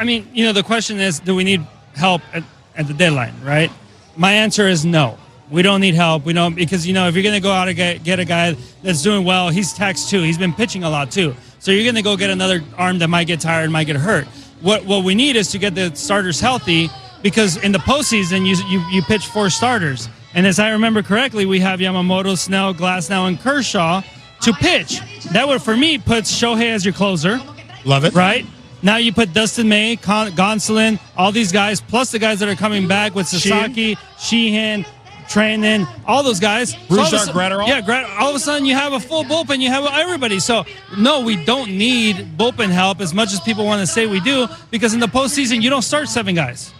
I mean, the question is, do we need help at the deadline, right? My answer is no. We don't need help. We don't, because, if you're going to go out and get a guy that's doing well, he's taxed too. He's been pitching a lot too. So you're going to go get another arm that might get tired, might get hurt. What we need is to get the starters healthy, because in the postseason, you pitch 4 starters. And as I remember correctly, we have Yamamoto, Snell, Glasnow, and Kershaw to pitch. That would, for me, puts Shohei as your closer. Love it. Right? Now you put Dustin May, Gonsolin, all these guys, plus the guys that are coming back with Sasaki, Sheehan, Treinen, all those guys. Brewers, Gratterall. Yeah, all of a sudden you have a full bullpen. You have everybody. So, no, we don't need bullpen help as much as people want to say we do, because in the postseason, you don't start 7 guys.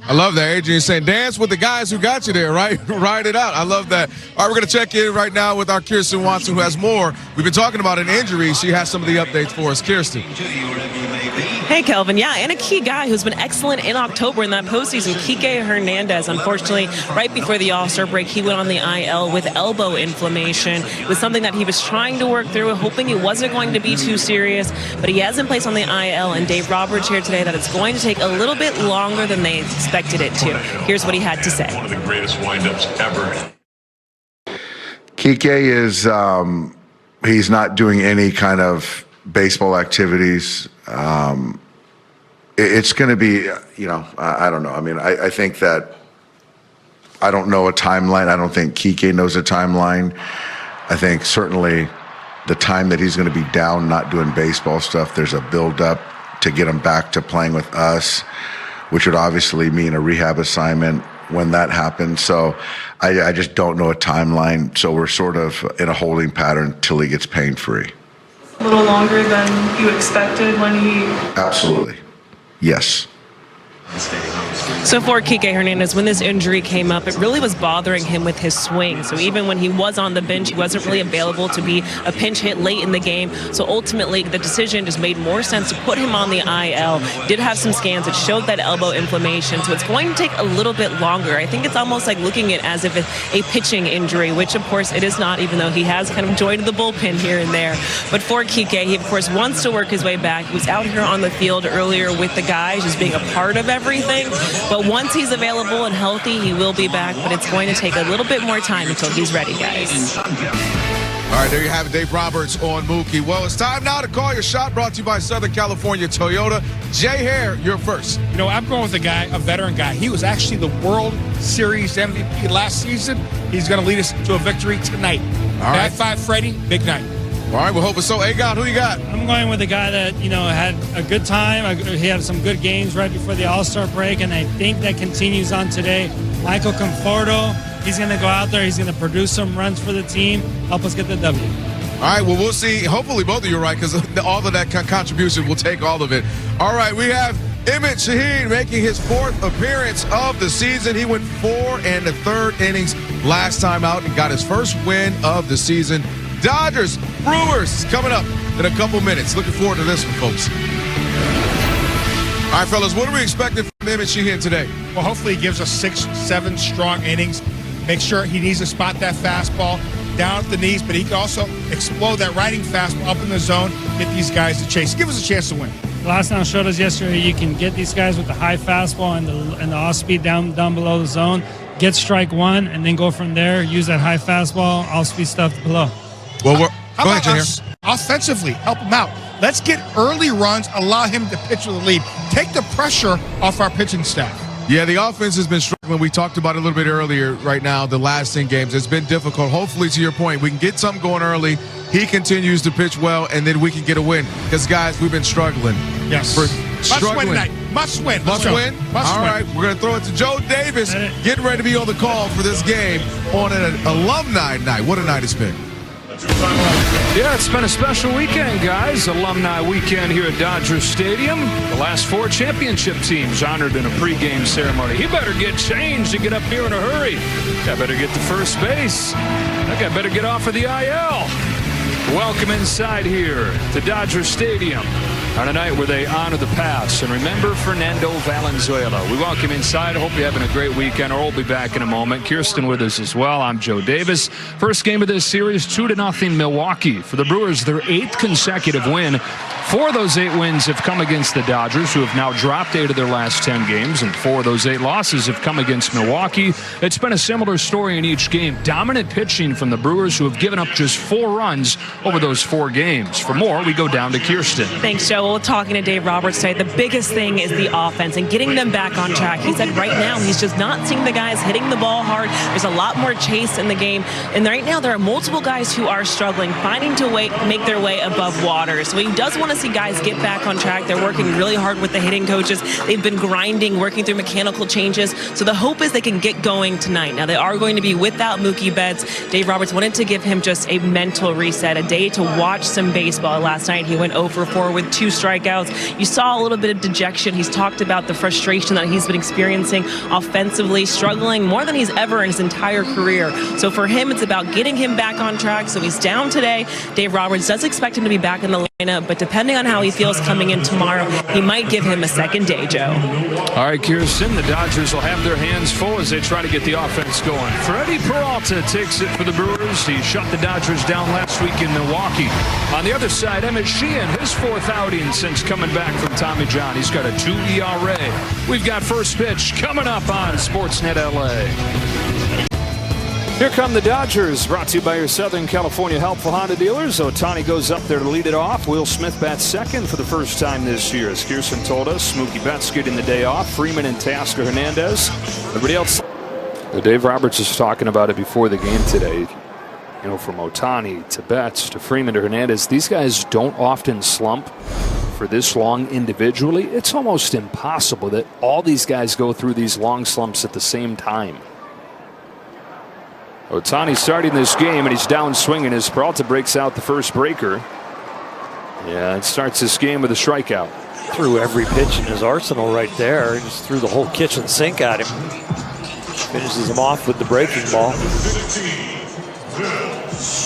I love that. Adrian saying, dance with the guys who got you there, right? Ride it out. I love that. All right, we're going to check in right now with our Kirsten Watson, who has more. We've been talking about an injury. She has some of the updates for us. Kirsten. Hey, Kelvin. Yeah, and a key guy who's been excellent in October in that postseason, Kiké Hernandez. Unfortunately, right before the All-Star break, he went on the IL with elbow inflammation. It was something that he was trying to work through, hoping it wasn't going to be too serious, but he has been placed on the IL, and Dave Roberts here today that it's going to take a little bit longer than they expected it to. Here's what he had to say. One of the greatest windups ever. Kiké is, he's not doing any kind of baseball activities. It's going to be, I don't know. I mean, I think that I don't know a timeline. I don't think Kiké knows a timeline. I think certainly the time that he's going to be down, not doing baseball stuff, there's a build-up to get him back to playing with us, which would obviously mean a rehab assignment when that happens. So I just don't know a timeline. So we're sort of in a holding pattern till he gets pain-free. A little longer than you expected when he... Absolutely. Yes. So for Kiké Hernandez, when this injury came up, it really was bothering him with his swing. So even when he was on the bench, he wasn't really available to be a pinch hit late in the game. So ultimately, the decision just made more sense to put him on the IL. Did have some scans that showed that elbow inflammation. So it's going to take a little bit longer. I think it's almost like looking at it as if it's a pitching injury, which of course it is not, even though he has kind of joined the bullpen here and there. But for Kiké, he of course wants to work his way back. He was out here on the field earlier with the guys, just being a part of everything. But once he's available and healthy, he will be back. But it's going to take a little bit more time until he's ready, guys. All right, there you have it, Dave Roberts on Mookie. Well, it's time now to call your shot, brought to you by Southern California Toyota. Jay Hare, you're first. I'm going with a veteran guy. He was actually the World Series MVP last season. He's going to lead us to a victory tonight. All right. 5 Freddie, big night. All right, we're hoping so. Egon, who you got? I'm going with a guy that, had a good time. He had some good games right before the All-Star break, and I think that continues on today. Michael Conforto, he's going to go out there. He's going to produce some runs for the team, help us get the W. All right, well, we'll see. Hopefully both of you are right, because all of that contribution, will take all of it. All right, we have Emmett Shaheen making his 4th appearance of the season. He went 4 1/3 innings last time out and got his first win of the season. Dodgers, Brewers coming up in a couple minutes. Looking forward to this one, folks. All right, fellas, what are we expecting from Emmett Sheehan today? Well, hopefully he gives us 6-7 strong innings. Make sure he needs to spot that fastball down at the knees, but he can also explode that riding fastball up in the zone, get these guys to chase. Give us a chance to win. Glasnow showed us yesterday you can get these guys with the high fastball and the off-speed down below the zone, get strike 1, and then go from there, use that high fastball, off-speed stuff below. Well, how about us offensively help him out? Let's get early runs, allow him to pitch with the lead. Take the pressure off our pitching staff. Yeah, the offense has been struggling. We talked about it a little bit earlier right now, the last 10 games. It's been difficult. Hopefully, to your point, we can get something going early. He continues to pitch well, and then we can get a win. Because, guys, we've been struggling. Yes. Must win tonight. Must win. Must win? All right, we're going to throw it to Joe Davis. Getting ready to be on the call for this game on an alumni night. What a night it's been. Yeah, it's been a special weekend, guys. Alumni weekend here at Dodger Stadium. The last 4 championship teams honored in a pregame ceremony. You better get changed and get up here in a hurry. I better get to first base. I better get off of the IL. Welcome inside here to Dodger Stadium on a night where they honor the past and remember Fernando Valenzuela. We welcome inside. I hope you're having a great weekend. We'll be back in a moment. Kirsten with us as well. I'm Joe Davis. First game of this series, 2-0 Milwaukee. For the Brewers, their 8th consecutive win. 4 of those 8 wins have come against the Dodgers, who have now dropped 8 of their last 10 games, and 4 of those 8 losses have come against Milwaukee. It's been a similar story in each game. Dominant pitching from the Brewers, who have given up just 4 runs over those 4 games. For more, we go down to Kirsten. Thanks, Joe. Well, talking to Dave Roberts today, the biggest thing is the offense and getting them back on track. He said right now he's just not seeing the guys hitting the ball hard. There's a lot more chase in the game. And right now there are multiple guys who are struggling, finding to make their way above water. So he does want to see guys get back on track. They're working really hard with the hitting coaches. They've been grinding, working through mechanical changes. So the hope is they can get going tonight. Now they are going to be without Mookie Betts. Dave Roberts wanted to give him just a mental reset, a day to watch some baseball. Last night he went 0 for 4 with 2 strikeouts. You saw a little bit of dejection. He's talked about the frustration that he's been experiencing offensively, struggling more than he's ever in his entire career. So for him, it's about getting him back on track. So he's down today. Dave Roberts does expect him to be back in the lineup, but depending on how he feels coming in tomorrow, he might give him a second day, Joe. All right, Kirsten, the Dodgers will have their hands full as they try to get the offense going. Freddie Peralta takes it for the Brewers. He shut the Dodgers down last week in Milwaukee. On the other side, Emmett Sheehan, his 4th outing since coming back from Tommy John. He's got a 2 ERA. We've got first pitch coming up on Sportsnet LA. Here come the Dodgers, brought to you by your Southern California helpful Honda dealers. Otani goes up there to lead it off. Will Smith bats second for the first time this year. As Kirsten told us, Mookie Betts getting the day off. Freeman and Tasker Hernandez. Everybody else. Dave Roberts is talking about it before the game today. You know, from Otani to Betts to Freeman to Hernandez, these guys don't often slump for this long individually. It's almost impossible that all these guys go through these long slumps at the same time. Otani starting this game, and he's down swinging as Peralta breaks out the first breaker. Yeah, it starts this game with a strikeout. Threw every pitch in his arsenal right there. He just threw the whole kitchen sink at him. Finishes him off with the breaking ball.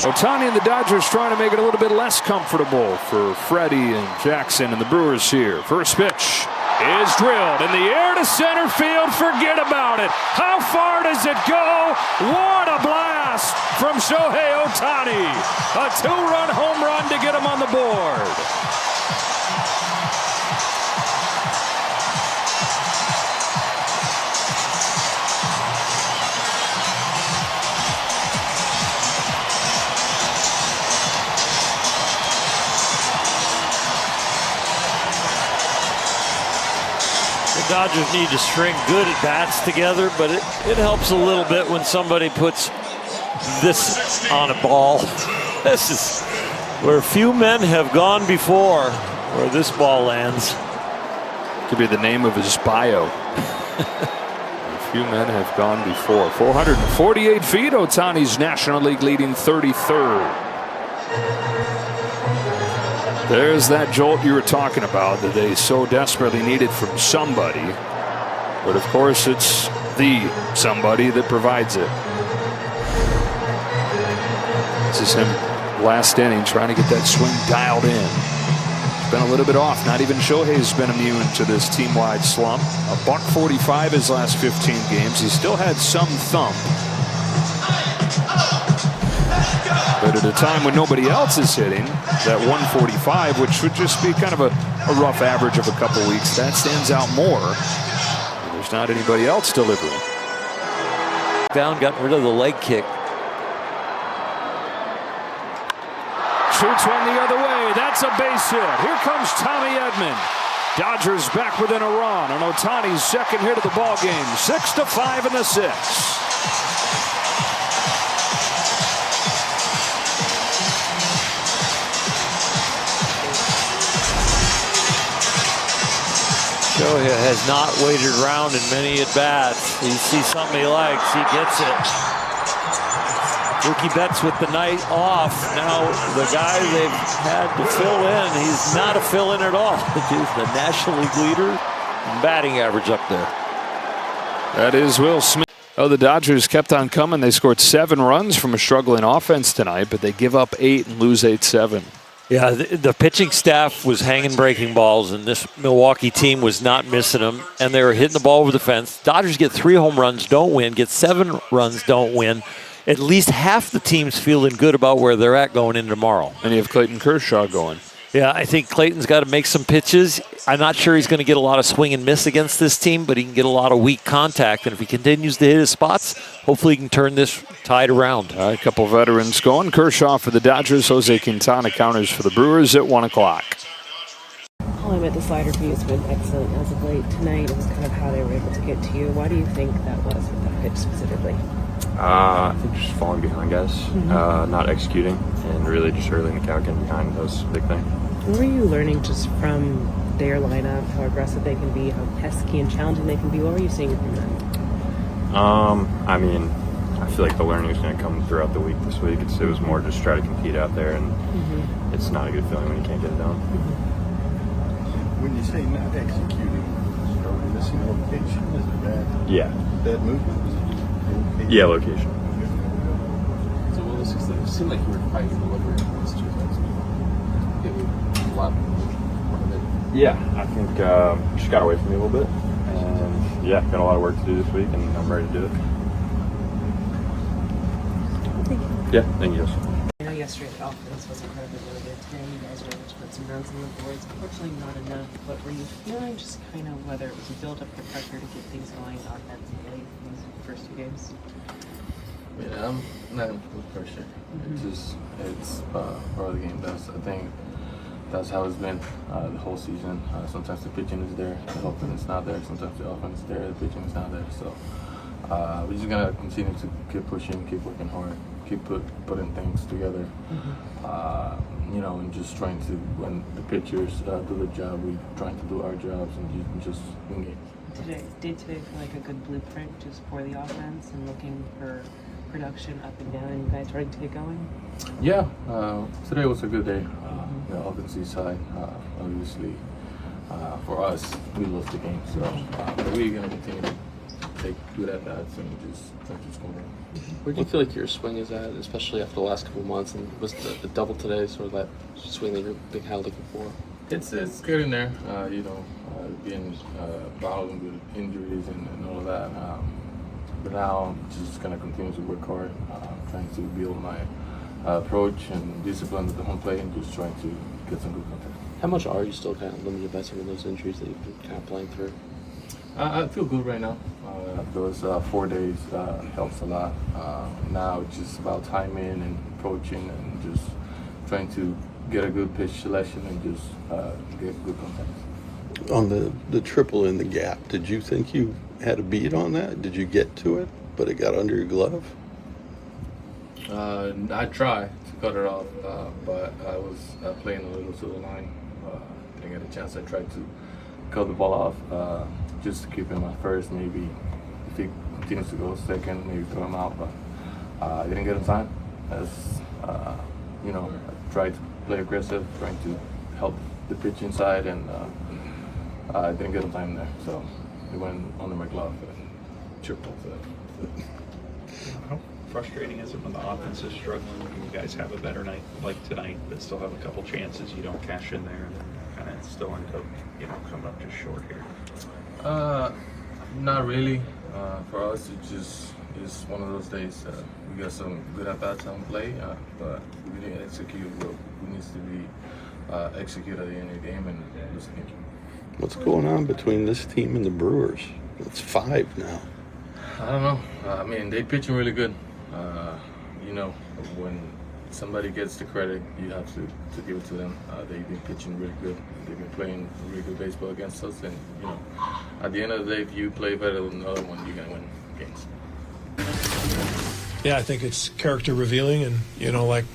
Otani and the Dodgers trying to make it a little bit less comfortable for Freddie and Jackson and the Brewers here. First pitch is drilled in the air to center field. Forget about it. How far does it go? What a blast from Shohei Otani. A 2-run home run to get him on the board. Dodgers need to string good at-bats together, but it helps a little bit when somebody puts this on a ball. This is where few men have gone before, where this ball lands. Could be the name of his bio. Few men have gone before. 448 feet, Otani's National League leading 33rd. There's that jolt you were talking about that they so desperately needed from somebody. But of course, it's the somebody that provides it. This is him last inning trying to get that swing dialed in. It's been a little bit off. Not even Shohei's been immune to this team-wide slump. $145 his last 15 games. He still had some thump. But at a time when nobody else is hitting, that 145, which would just be kind of a rough average of a couple weeks, that stands out more. There's not anybody else delivering. Down, got rid of the leg kick. Shoots one the other way. That's a base hit. Here comes Tommy Edman. Dodgers back within a run on Otani's second hit of the ball game. 6-5 in the 6th. Shohei has not waited around in many at-bats. He sees something he likes, he gets it. Mookie Betts with the night off. Now the guy they've had to fill in, he's not a fill-in at all. He's the National League leader in batting average up there. That is Will Smith. Oh, the Dodgers kept on coming. They scored 7 runs from a struggling offense tonight, but they give up 8 and lose 8-7. Yeah, the pitching staff was hanging breaking balls, and this Milwaukee team was not missing them, and they were hitting the ball over the fence. Dodgers get 3 home runs, don't win. Get 7 runs, don't win. At least half the team's feeling good about where they're at going in tomorrow. And you have Clayton Kershaw going. Yeah, I think Clayton's got to make some pitches. I'm not sure he's going to get a lot of swing and miss against this team, but he can get a lot of weak contact. And if he continues to hit his spots, hopefully he can turn this tide around. All right, a couple veterans going. Kershaw for the Dodgers. Jose Quintana counters for the Brewers at 1 o'clock. I'll admit the slider view has been excellent as of late. Tonight it was kind of how they were able to get to you. Why do you think that was with that pitch specifically? I think just falling behind guys, not executing, and really just early in the count getting behind. That was a big thing. What were you learning just from their lineup, how aggressive they can be, how pesky and challenging they can be? What were you seeing from them? I mean, I feel like the learning is going to come throughout the week this week. It was more just try to compete out there, and it's not a good feeling when you can't get it done. When you say not executing, are we missing location? Is it bad movement? Yeah, location. So what was it seemed like you were fighting delivery on these two things. It was a lot more of it. Yeah, I think just got away from me a little bit, and yeah, got a lot of work to do this week, and I'm ready to do it. Thank you. Yeah, thank you. I know yesterday the offense was incredibly really good. Today you guys were able to put some runs on the boards. Unfortunately, not enough. But were you feeling just kind of whether it was a build up of pressure to get things going offensively in these first two games? Yeah, I'm not going to put pressure. It's part of the game. I think that's how it's been the whole season. Sometimes the pitching is there, the offense is not there. Sometimes the offense is there, the pitching is not there. So we're just going to continue to keep pushing, keep working hard, keep putting things together. And just trying to, when the pitchers do the job, we're trying to do our jobs and just win games. Did today feel like a good blueprint just for the offense and looking for production up and down and you guys ready to get going? Yeah, today was a good day. The offensive side, obviously, for us, we lost the game. So we're going to continue to take good at bats and just try to score. Where do you feel like your swing is at, especially after the last couple of months? And was the double today sort of that swing that you're big how looking for? It's good in there, being battling with injuries and all of that. But now I'm just going to continue to work hard, trying to build my approach and discipline at the home plate and just trying to get some good contact. How much are you still kind of limited by some of those injuries that you've been kind of playing through? I feel good right now. Those 4 days helps a lot. Now it's just about timing and approaching and just trying to get a good pitch selection and just get good contact. On the triple in the gap, did you think you had a beat on that? Did you get to it, but it got under your glove? I tried to cut it off, but I was playing a little to the line. Didn't get a chance. I tried to cut the ball off just to keep him at first. Maybe if he continues to go second, maybe throw him out. But I didn't get in time. As I tried to play aggressive, trying to help the pitch inside, and I didn't get in time there. So it went under my glove and chipped off that. How frustrating is it when the offense is struggling and you guys have a better night like tonight, but still have a couple chances, you don't cash in there, and then kind of still end up, coming up just short here? Not really. For us, it's one of those days. We got some good at-bats on play, but we didn't execute what needs to be executed at the end of the game and lose the game. What's going on between this team and the Brewers? It's 5 now. I don't know. I mean, they're pitching really good. When somebody gets the credit, you have to give it to them. They've been pitching really good. They've been playing really good baseball against us. And, at the end of the day, if you play better than the other one, you're going to win games. Yeah, I think it's character revealing. And, like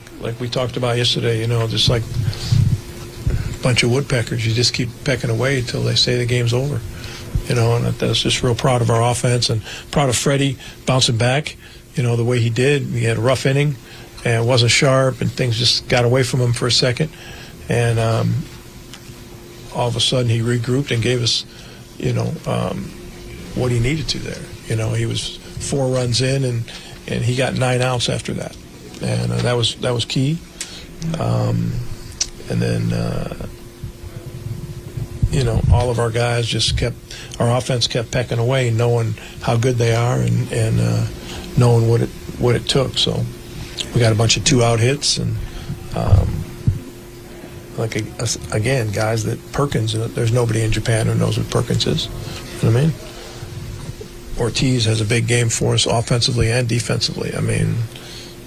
we talked about yesterday, just like a bunch of woodpeckers, you just keep pecking away until they say the game's over. And I was just real proud of our offense and proud of Freddie bouncing back, the way he did. He had a rough inning and wasn't sharp, and things just got away from him for a second. And all of a sudden he regrouped and gave us, what he needed to there. He was 4 runs in, and he got 9 outs after that. And that was key. And then, all of our guys our offense kept pecking away, knowing how good they are and knowing what it took. So we got a bunch of 2-out hits, and again, guys that Perkins, there's nobody in Japan who knows what Perkins is. You know what I mean? Ortiz has a big game for us offensively and defensively. I mean,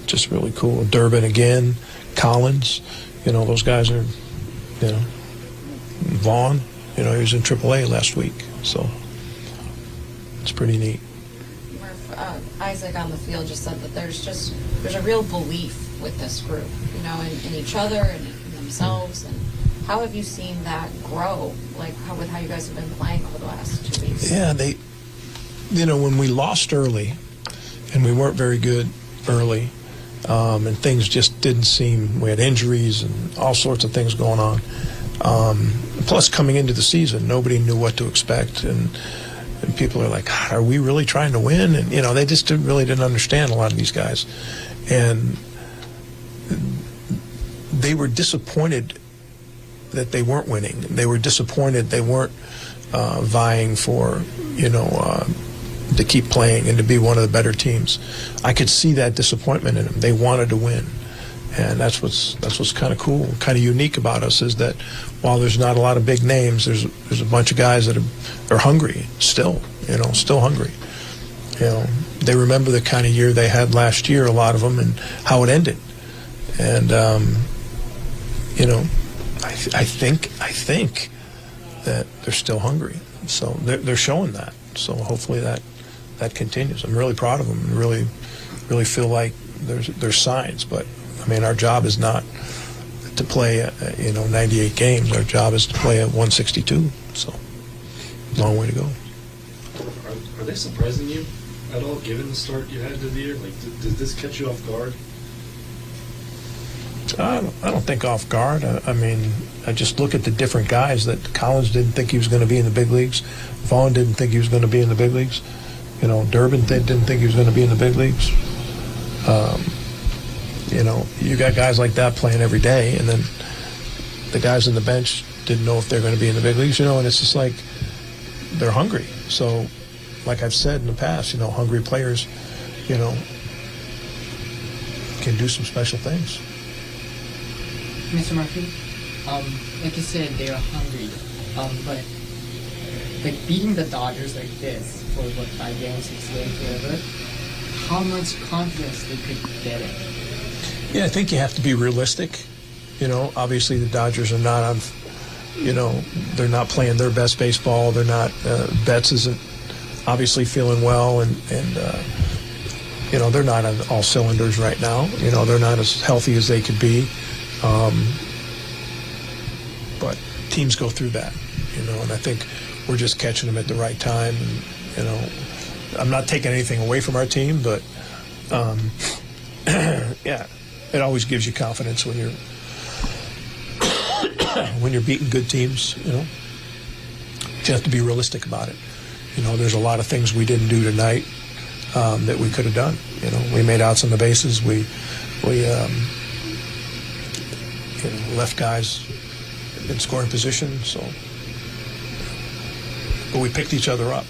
just really cool. Durbin again, Collins, those guys are, Vaughn, he was in AAA last week, so it's pretty neat. Isaac on the field just said that there's a real belief with this group, in each other and in themselves. And how have you seen that grow, with how you guys have been playing over the last 2 weeks? Yeah, when we lost early and we weren't very good early, and things just didn't seem, we had injuries and all sorts of things going on. Plus, coming into the season, nobody knew what to expect, and people are like, God, are we really trying to win? And, they just really didn't understand a lot of these guys. And they were disappointed that they weren't winning. They were disappointed they weren't vying for, to keep playing and to be one of the better teams. I could see that disappointment in them. They wanted to win. And that's what's kind of cool, kind of unique about us, is that while there's not a lot of big names, there's a bunch of guys that are hungry still, still hungry. They remember the kind of year they had last year, a lot of them, and how it ended. And I think that they're still hungry. So they're showing that. So hopefully that continues. I'm really proud of them and really feel like there's signs, but I mean, our job is not to play, 98 games. Our job is to play at 162. So, long way to go. Are they surprising you at all, given the start you had to the year? Did this catch you off guard? I don't think off guard. I mean, I just look at the different guys that Collins didn't think he was going to be in the big leagues. Vaughn didn't think he was going to be in the big leagues. Durbin didn't think he was going to be in the big leagues. You got guys like that playing every day, and then the guys on the bench didn't know if they're going to be in the big leagues, and it's just like they're hungry. So, like I've said in the past, hungry players, can do some special things. Mr. Murphy, like you said, they are hungry, but beating the Dodgers like this for 5 games, 6 games, whatever, how much confidence they could get in? Yeah, I think you have to be realistic. Obviously the Dodgers are not on, they're not playing their best baseball. They're not, Betts isn't obviously feeling well, and they're not on all cylinders right now. They're not as healthy as they could be. But teams go through that, and I think we're just catching them at the right time. And, I'm not taking anything away from our team, but, yeah. It always gives you confidence when you're beating good teams, But you have to be realistic about it. There's a lot of things we didn't do tonight that we could have done. We made outs on the bases. We left guys in scoring position. So, but we picked each other up.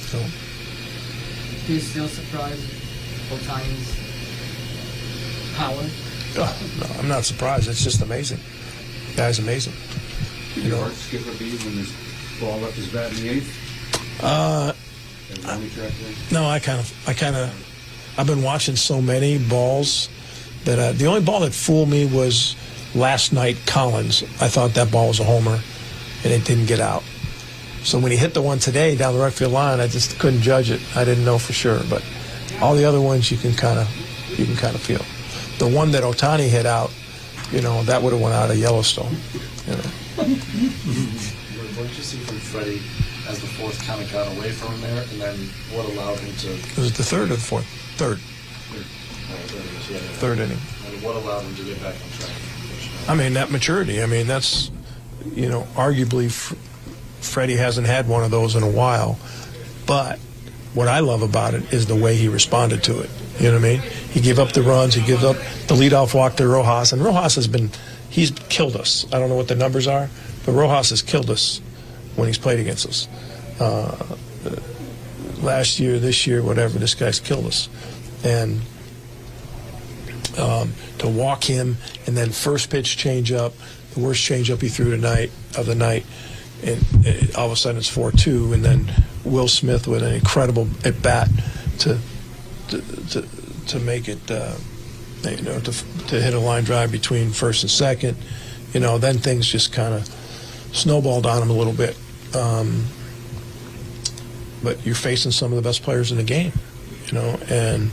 So, are you still surprised Otani's power? Oh, no, I'm not surprised. It's just amazing. The guy's amazing. Did your heart skip a beat when this ball left his bat in the eighth? No, I've been watching so many balls that the only ball that fooled me was last night, Collins. I thought that ball was a homer, and it didn't get out. So when he hit the one today down the right field line, I just couldn't judge it. I didn't know for sure, but all the other ones you can kind of feel. The one that Otani hit out, that would have went out of Yellowstone. What did you see from Freddie as the fourth kind of got away from him there, and then what allowed him to? It was the third or the fourth? Third. Third inning. And what allowed him to get back on track? I mean, that maturity. I mean, that's, arguably Freddie hasn't had one of those in a while. But what I love about it is the way he responded to it. You know what I mean? He gave up the runs. He gives up the leadoff walk to Rojas. And Rojas he's killed us. I don't know what the numbers are, but Rojas has killed us when he's played against us. Last year, this year, whatever, this guy's killed us. And to walk him and then first pitch change up, the worst changeup he threw of the night, and all of a sudden it's 4-2, and then Will Smith with an incredible at bat to make it, to hit a line drive between first and second. Then things just kind of snowballed on him a little bit. But you're facing some of the best players in the game, and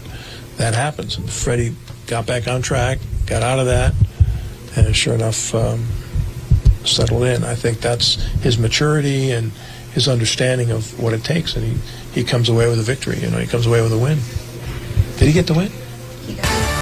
that happens. And Freddie got back on track, got out of that, and sure enough, settled in. I think that's his maturity and his understanding of what it takes, and he comes away with a victory. He comes away with a win. Did he get the win?